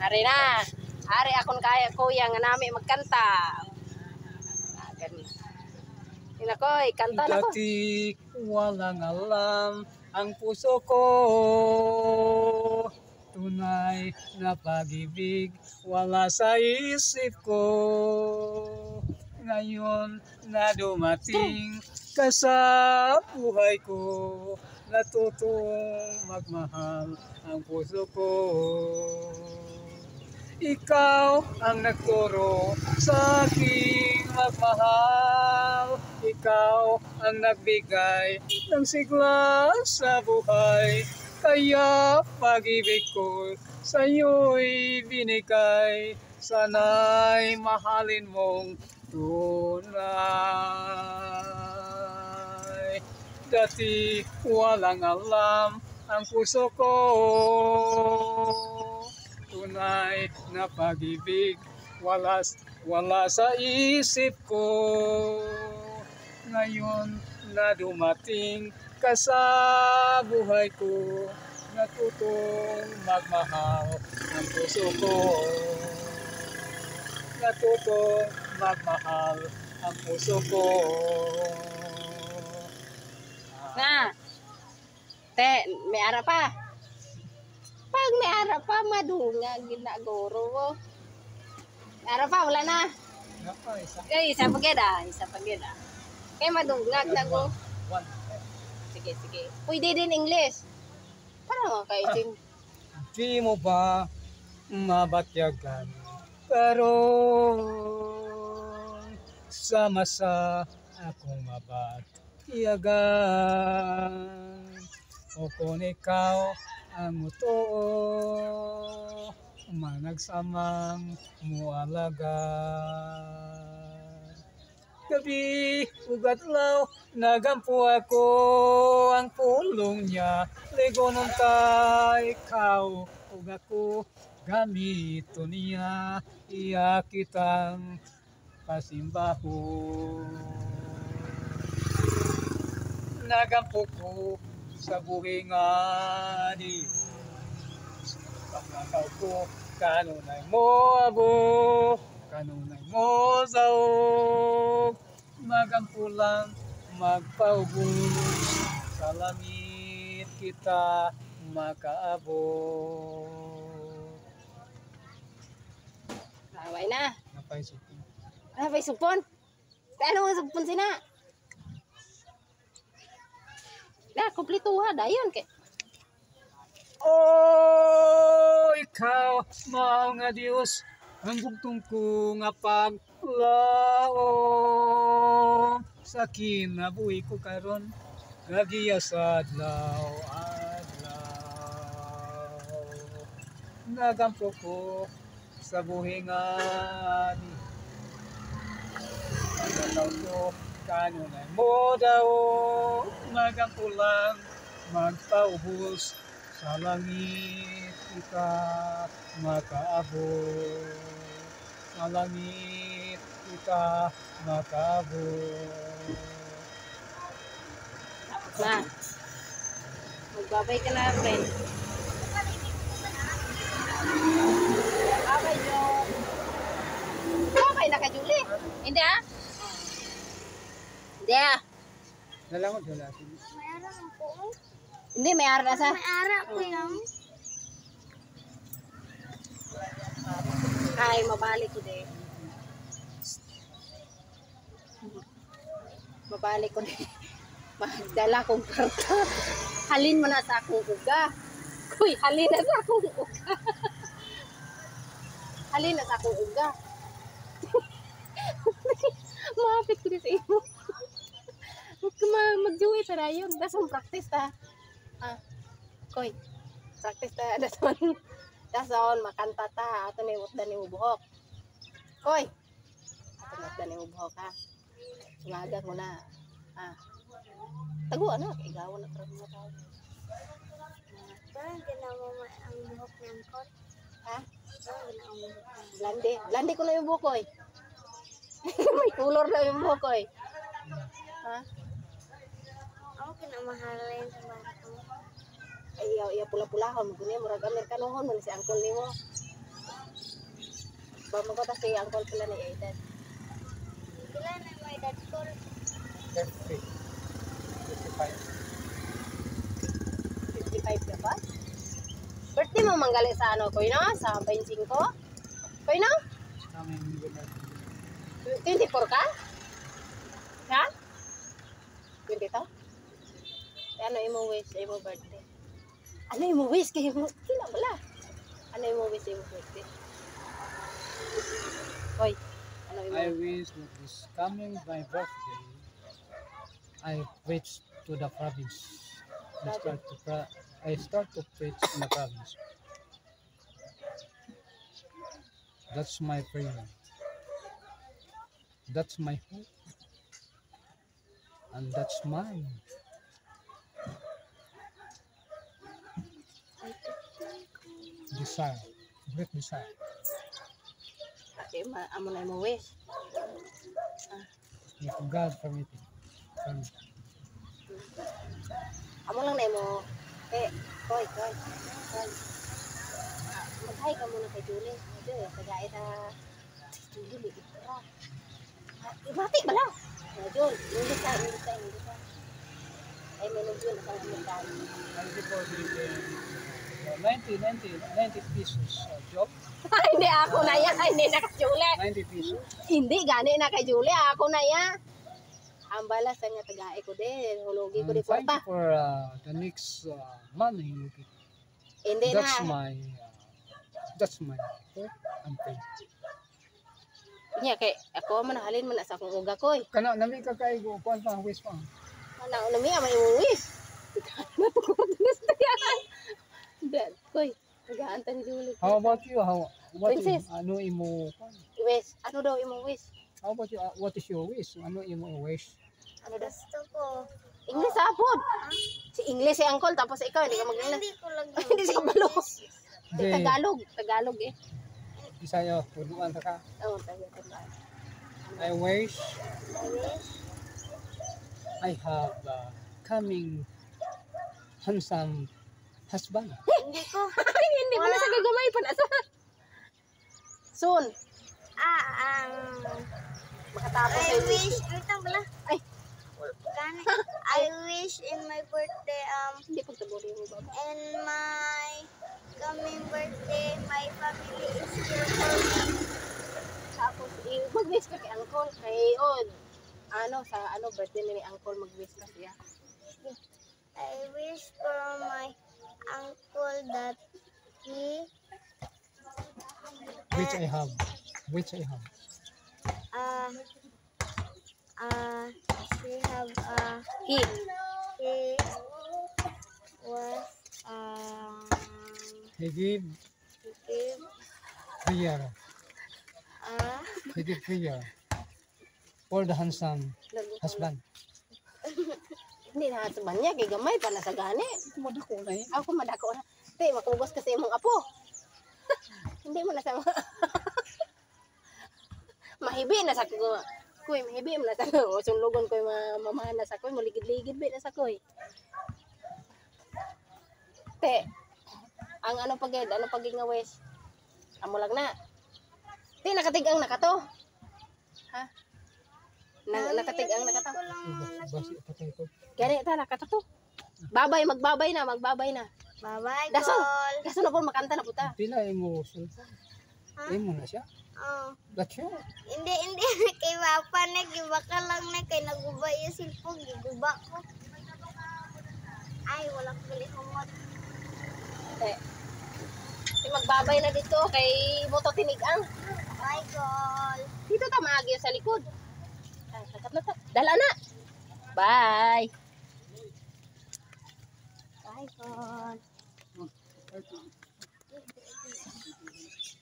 Ari na. Ari akong kaya kuya nga nami magkanta. Gani. Inakoy, kanta na ko. Dati walang alam ang puso ko. Tunay na pag-ibig wala sa isip ko. Ngayon na dumating ka sa buhay ko, natutong magmahal ang puso ko. Ikaw ang nagturo sa aking magmahal. Ikaw ang nagbigay ng sigla sa buhay. Kaya pag-ibig ko sa'yo'y binigay. Sana'y mahalin mong tunay. Dati walang alam ang puso ko. Tunay na pag-ibig wala sa isip ko. Ngayon na dumating ka sa buhay ko, natutong magmahal ang puso ko. Natutong magmahal ang puso ko. Na. Te, may ara pa. Pag may ara pa, madunga ginagoro ko. May ara pa, wala na. Isa pageda. Kaya madungag na ko. Sige. Pwede din English. Para makaisin. Di mo ba mabatyagan? Pero sama sa akong mabatyagan. O kung ikaw ang totoo, managsamang mualagan. Gabi ugat law, nagampo ako ang pulong niya. Legonon ta ikaw, ug ako gamito niya. Iya kitang pasimbaho. Nagampo ko sa buhay nga Diyos. Pagnakaw ko, kanunay mo abo, kanunay mo saog. Magampulang magpaubos, sa langit kita makaabot. Naway na. Napay supin. Napay supon. Ano ang supon sina? Na, kumplituha dayon kay. Oh, ikaw, mao nga Dios, ang bugtong ko nga paglaom. Sa kinabuhi ko karon, gagiya sa adlaw. Nagampo ko sa buhi nga ni. Pagkataw ko, kanunay mo daw, magampo lang, magpaubos, sa langit kita makaabot. Sa langit kita makaabot. Na. Magbabay ka na, friend. Babay nyo. Babay na ka, Julie. Hindi ah. Hindi ah. Dalangon dala. May ara po. Hindi, may ara sa. May ara po yan. Ay, mabalik ko din. Mabalik ko din. Magdala kong karta. Halin mo na sa akong uga. Uy, halin na sa akong uga. Halin na sa akong uga. Mapit ko din sa iyo. Mag-joey sa rayon. Dasong practice ta. Koy, practice ta. Dason, makanta ta. Ato ni utdan ni ubuhok. Koy, ato ni utdan ni ubuhok ha. Sumagat mo na. Tago ano, kaigawan na parang mga tao. Parang ginawa mo ang buhok ng kot. Ha? Parang ginawa mo ang Blandi. Blandi ko lang yung buhok, koy. May color lang yung buhok, koy. Ha? ako kinamahalin sa bata ko. Ay, iya pula-pulahon. Magkunin mo, murag Amerikanohon mo si uncle ni mo. Bama ko si Uncle pala ni Aiden. Kailan na may dad call? 30. 55. 55 ka ba? Birthday mo manggali sa ano, Koy, no? Sa 25? Koy, no? Coming with that. 24 ka? Ha? 20 to? Ano imo wish sa imo birthday? Ano imo wish kay mo? Kila bala. Ano imo wish sa imo birthday? Koy, ano imo? I wish that this coming my birthday, I preach to the province. I start to preach in the province. That's my prayer. That's my hope. And that's mine. Desire. Great desire. Okay, amo na imo wish. If God permitting. Amo lang na imo. Koy. Koy. Mag-hi ka muna kay Julie. Julie, tagay ta. Julie, itra. Ibati ba lang? Julie, hindi ka. Ay, may nag-yun sa Amerikano. Thank you for the 90 pesos job. Hindi ako na yan. Hindi na kay Julie. 90 pesos. Hindi, gani na kay Julie. Ako na yan. Ang balas nga tagay ko din. Hulugi ko di Thank porta. you for the next money you get. Hindi That's na. my hope and faith. Nya kay ako man halin man sa akong uga koy. Kana nami ka kay go kuan pa wish pa. Ana una mi may uwis. Dad, koy. Tagaan tan Julie. How about you? What Princess. ano imo kuan? Wish. Ano daw imong wish? How about you? What is your wish? Ano imo wish? Ano daw? Gusto ko. English apod. Si English si Uncle tapos ikaw hindi ka mag-English. Hindi ko lang Hindi siya kabalo. Hindi. Tagalog eh. Isayo, punuan ta ka. Oh, Tagalog. I wish I wish. I have coming handsome husband. Hindi ko. Hindi mo na sa gagamay pa na sa. Soon. Makatapos I sa wish. Wait lang pala. Ay. Gani. I wish in my birthday, Hindi pagtabori mo baba. in my coming birthday, my family is here for me. Tapos mag-wish ka kay Uncle. Kay ano sa birthday ni Uncle mag-wish ka siya. I wish for my uncle that he Which I have. she have He. he was He give give prayer. a He give prayer for the handsome husband. Hindi na sa banya kay gamay pa na sa gani. Madako na eh. Ako madako na. Te, makubos kasi imong apo. Hindi mo na sa mahibi na sa ko. Kuy, mahibi mo na sa ko. Sunlugon ko mamana sa ko. Muligid-ligid ba na sa ko. Te, ang ano pagig nga wish? Amo lang na. Te, nakatigang na ka to. Ha? Nakatigang na ka to. Basi patay ko. Gani ta nakato to. Magbabay na. bye-bye, Dason. Col. Dason na po makanta na puta. Pila imo sultan. Imo na siya. Oh. That's you. Hindi. Kay Papa na, giba ka lang na. Kay naguba yung silpong, giguba ko. Ay, wala ko bali humot. Eh. Magbabay na dito kay Moto Tinigang. Bye, Col. Dito ta maagi sa likod. Ay, takat na ta. Dala na. Bye. Bye, Con.